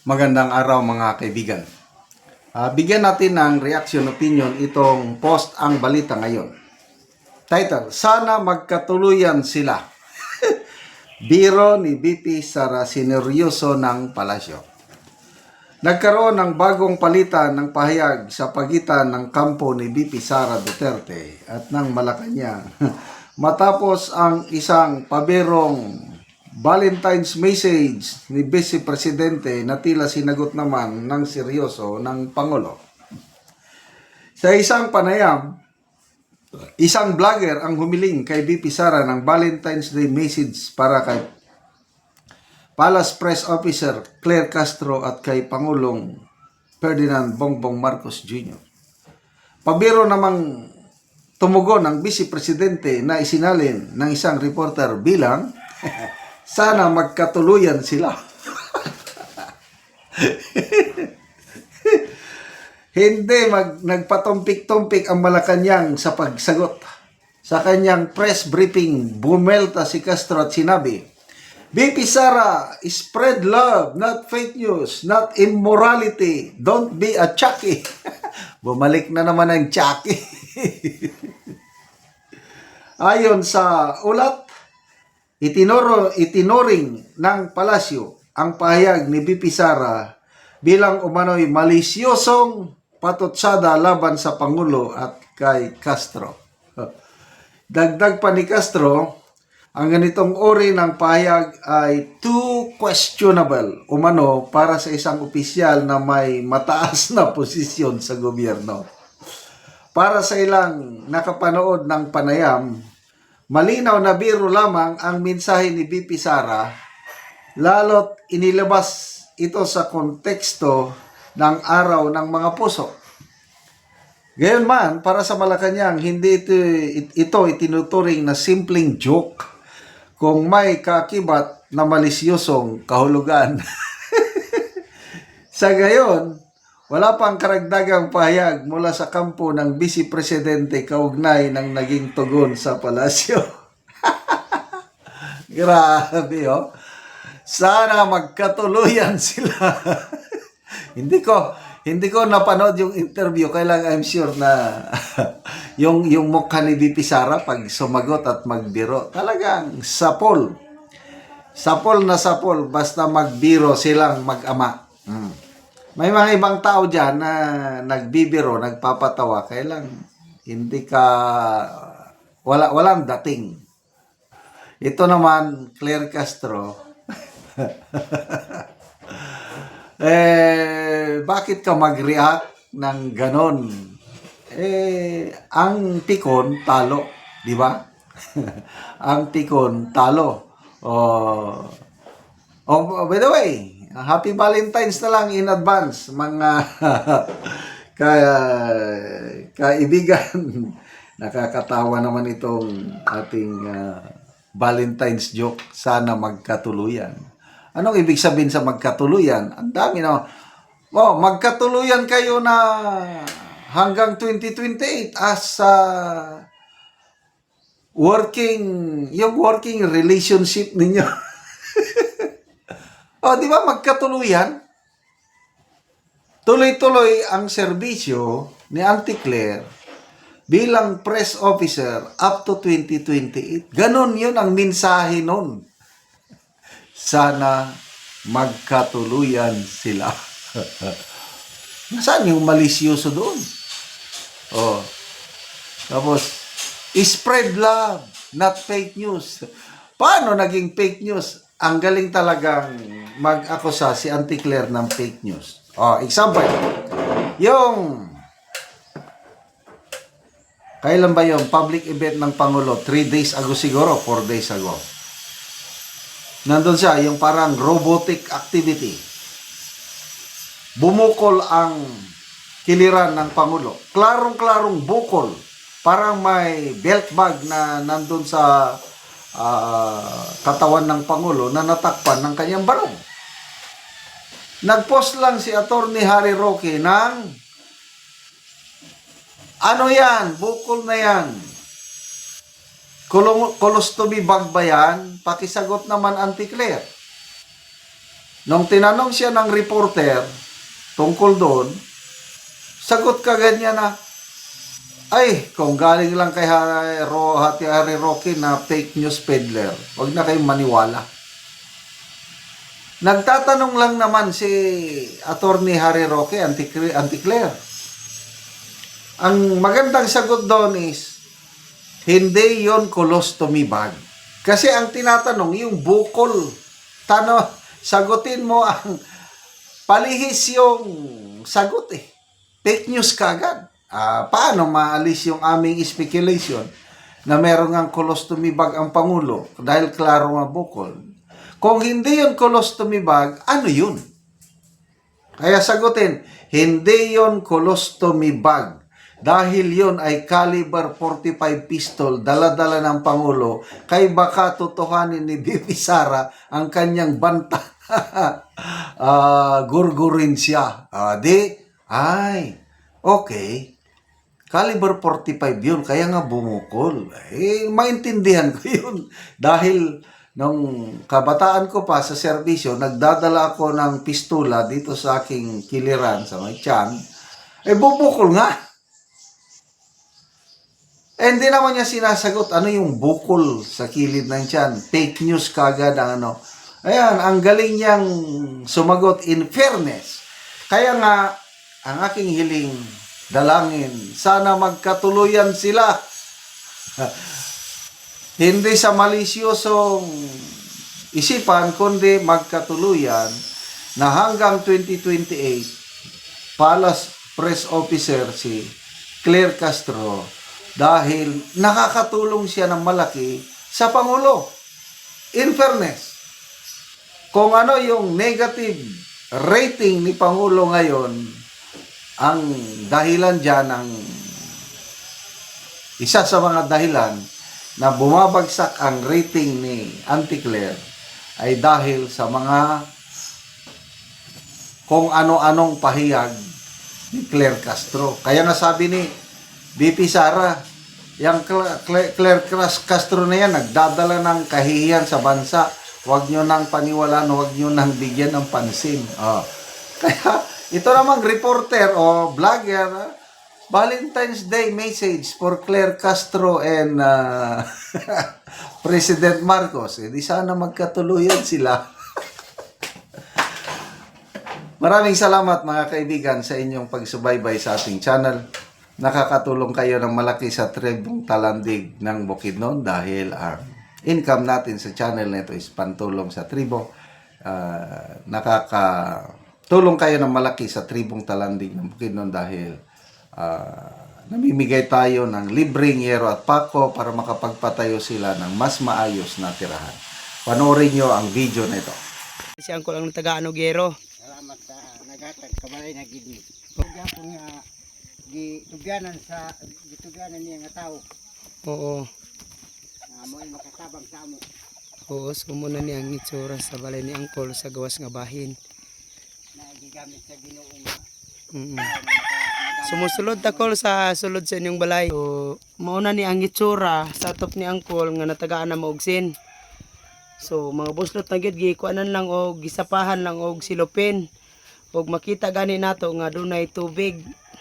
Magandang araw mga kaibigan. Bigyan natin ng reaction opinion itong post ang balita ngayon. Title, sana magkatuluyan sila. Biro ni BP Sara sineryoso ng palasyo. Nagkaroon ng bagong palitan ng pahayag sa pagitan ng kampo ni BP Sara Duterte at ng Malacanang matapos ang isang paberong Valentine's message ni Vice Presidente na tila sinagot naman ng seryoso ng Pangulo. Sa isang panayam, isang vlogger ang humiling kay BP Sara ng Valentine's Day message para kay Palace Press Officer Claire Castro at kay Pangulong Ferdinand Bongbong Marcos Jr. Pabiro namang tumugon ng Vice Presidente na isinalin ng isang reporter bilang sana magkatuluyan sila. Hindi nagpatumpik-tumpik ang Malacanang sa pagsagot. Sa kanyang press briefing, bumelta si Castro at sinabi, BP Sara, spread love, not fake news, not immorality. Don't be a chucky. Bumalik na naman ang chucky. Ayon sa ulat, itinuring ng palasyo ang pahayag ni BP Sara bilang umano'y malisyosong patutsada laban sa Pangulo at kay Castro. Dagdag pa ni Castro, ang ganitong uri ng pahayag ay too questionable umano para sa isang opisyal na may mataas na posisyon sa gobyerno. Para sa ilang nakapanood ng panayam, malinaw na biro lamang ang mensahe ni BP Sara, lalo't inilabas ito sa konteksto ng Araw ng Mga Puso. Gayunman, para sa Malacanang, hindi ito itinuturing na simpleng joke kung may kakibat na malisyosong kahulugan. Sa gayon, wala pang karagdagang pahayag mula sa kampo ng Vice Presidente kaugnay ng naging tugon sa palasyo. Grabe, oh. Sana magkatuluyan sila. hindi ko napanood yung interview, kaya lang I'm sure na yung mukha ni BP Sara pag sumagot at magbiro, talagang sapol. Sapol na sapol basta magbiro silang mag-ama. May mga ibang tao dyan na nagbibiro, nagpapatawa, kaya lang hindi ka, walang dating. Ito naman, Claire Castro, bakit ka mag-react ng ganon? Ang pikon, talo, di ba? Ang pikon, talo. By the way, Happy Valentine's na lang in advance, mga kaibigan. Nakakatawa naman itong ating Valentine's joke. Sana magkatuluyan. Anong ibig sabihin sa magkatuluyan? Ang dami na. Magkatuluyan kayo na hanggang 2028 as yung working relationship ninyo. Di ba magkatuluyan? Tuloy-tuloy ang serbisyo ni Auntie Claire bilang press officer up to 2028. Ganon yun ang mensahe nun. Sana magkatuluyan sila. Nasaan yung malisyoso doon? Tapos, spread love, not fake news. Paano naging fake news? Ang galing talagang mag-akusa si Auntie Claire ng fake news. Example, kailan ba yung public event ng Pangulo? 3 days ago siguro, 4 days ago. Nandun siya, yung parang robotic activity. Bumukol ang kiliran ng Pangulo. Klarong-klarong bukol. Parang may belt bag na nandun sa katawan ng Pangulo na natakpan ng kanyang barong. Nag-post lang si Attorney Harry Roque ng ano yan, bukol na yan. Colostomy bag ba yan? Pakisagot naman, Auntie Claire. Nung tinanong siya ng reporter tungkol doon, sagot ka ganyan na, ay, kung galing lang kay Harry Roque na fake news peddler, huwag na kayong maniwala. Nagtatanong lang naman si Attorney Harry Roque, Anticlair. Ang magandang sagot doon is, hindi yon colostomy bag. Kasi ang tinatanong, yung bukol. Sagutin mo ang palihis yung sagot eh. Fake news kagad. Paano maalis yung aming speculation na meron ng colostomy bag ang Pangulo dahil klaro nga bukol? Kung hindi yun colostomy bag, ano yun? Kaya sagutin, hindi yun colostomy bag. Dahil yun ay caliber 45 pistol, dala-dala ng Pangulo, kay baka tutuhanin ni Bibi Sara ang kanyang banta. Gurgurin siya. Okay. Caliber 45 yun, kaya nga bumukol. Maintindihan ko yun. Dahil nung kabataan ko pa sa serbisyo, nagdadala ako ng pistula dito sa aking kiliran, sa may tiyan. Bubukol nga. Hindi naman niya sinasagot ano yung bukol sa kilid ng tiyan. Fake news kagad ang ano. Ayan, ang galing niyang sumagot in fairness. Kaya nga, ang aking hiling, dalangin, sana magkatuluyan sila. Hindi sa malisyosong isipan, kundi magkatuluyan na hanggang 2028, Palace Press Officer si Claire Castro dahil nakakatulong siya ng malaki sa Pangulo. In fairness, kung ano yung negative rating ni Pangulo ngayon, ang dahilan dyan, isa sa mga dahilan na bumabagsak ang rating ni Auntie Claire ay dahil sa mga kung ano-anong pahayag ni Claire Castro. Kaya nga sabi ni BP Sara, yung Claire Castro na yan, nagdadala ng kahihiyan sa bansa. Huwag nyo nang paniwalaan, huwag nyo nang bigyan ng pansin. Kaya ito namang reporter o vlogger, Valentine's Day message for Claire Castro and President Marcos. Di sana magkatuluyan sila. Maraming salamat mga kaibigan sa inyong pagsubaybay sa ating channel. Nakakatulong kayo ng malaki sa tribong talandig ng Bukidnon dahil ang income natin sa channel nito is pantulong sa tribo. Tulong kayo ng malaki sa tribong talandig ng Bukidnon dahil namimigay tayo ng libreng yero at pako para makapagpatayo sila ng mas maayos na tirahan. Panoorin nyo ang video nito. Si Angkol ang taga-ano gero. Salamat sa nagatag kabalay na gidni. Pagapon nga gituganan niya nga tao. Oo. Mo ay makatabang sa amo. Oo, sumuna ni ang itsura sa balay ni Angkol sa gawas nga bahin. Na gigamit sa Ginoo. Sumusulod takol sa sulod sa inyong balay. So, mauna ni ang itsura sa top ni Angkol nga natagaan na maugsin. So, mga buslot na gyud gikuanan lang og gisapahan lang og silupin. Og makita gani nato nga dunay tubig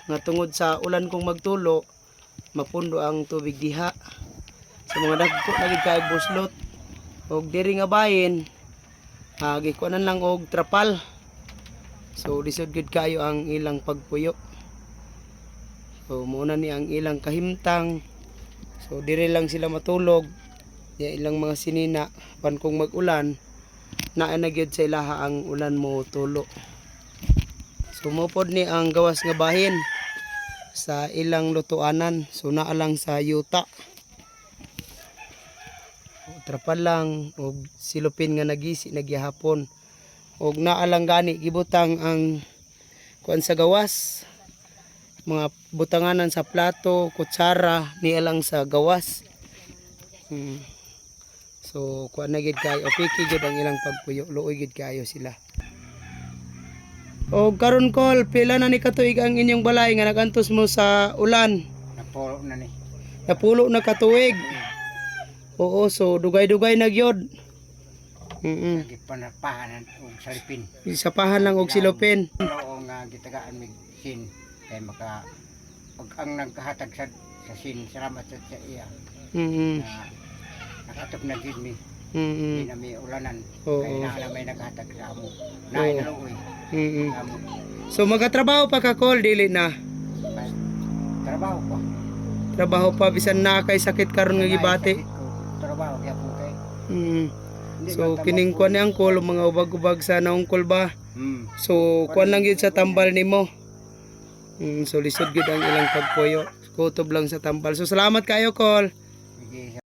nga tungod sa ulan kong magtulo, mapundo ang tubig diha. Sa mga dagko na gid kay buslot. Og diri nga bahin, gikuanan lang og trapal. So lisod gud kayo ang ilang pagpuyo. So muna ni ang ilang kahimtang. So diri lang sila matulog. Ya ilang mga sinina pan kung mag-ulan naa na gyud sa ilaha ang ulan mo tulo. So mopod ni ang gawas nga bahin sa ilang lutuanan. So naa lang sa yuta. Trapal lang og silupin nga nagisi nagyahapon. Og naa lang gani gibutang ang kuan sa gawas. Mga butanganan sa plato, kutsara, niya lang sa gawas. So kuan na gid kayo, piki gid ang ilang pagpuyo, luoy gid kayo sila. Og karon kol, pila na ni katuig ang inyong balay nga nagantos mo sa ulan? Napulo na ni. Napulo na katuig. Oo, so dugay-dugay na gyud. Gipanapahanan og salipin. Isapahan lang og silopin. Oo nga gitagaan mig sin kay maka og ang nagkahatag sa sin salamat sa iya Mm. na nakatog na gid mi. Mm. Hindi na may ulanan. Oo. Kaya na may naghatag sa amo. Naay na luoy. Mm. Amo. So magatrabaho pa ka Col, dili na. Kay trabaho ko. Trabaho pa bisan na kay sakit karon nga gibati. Trabaho kaya po kay. Mm. Hindi So man kining tama kuan ni Angkol mga ubag-ubag sa naungkol ba. So kuan lang gyud sa tambal nimo. So lisod gyud ang ilang pagpuyo. Kutob lang sa tambal. So salamat kayo Col. Sige.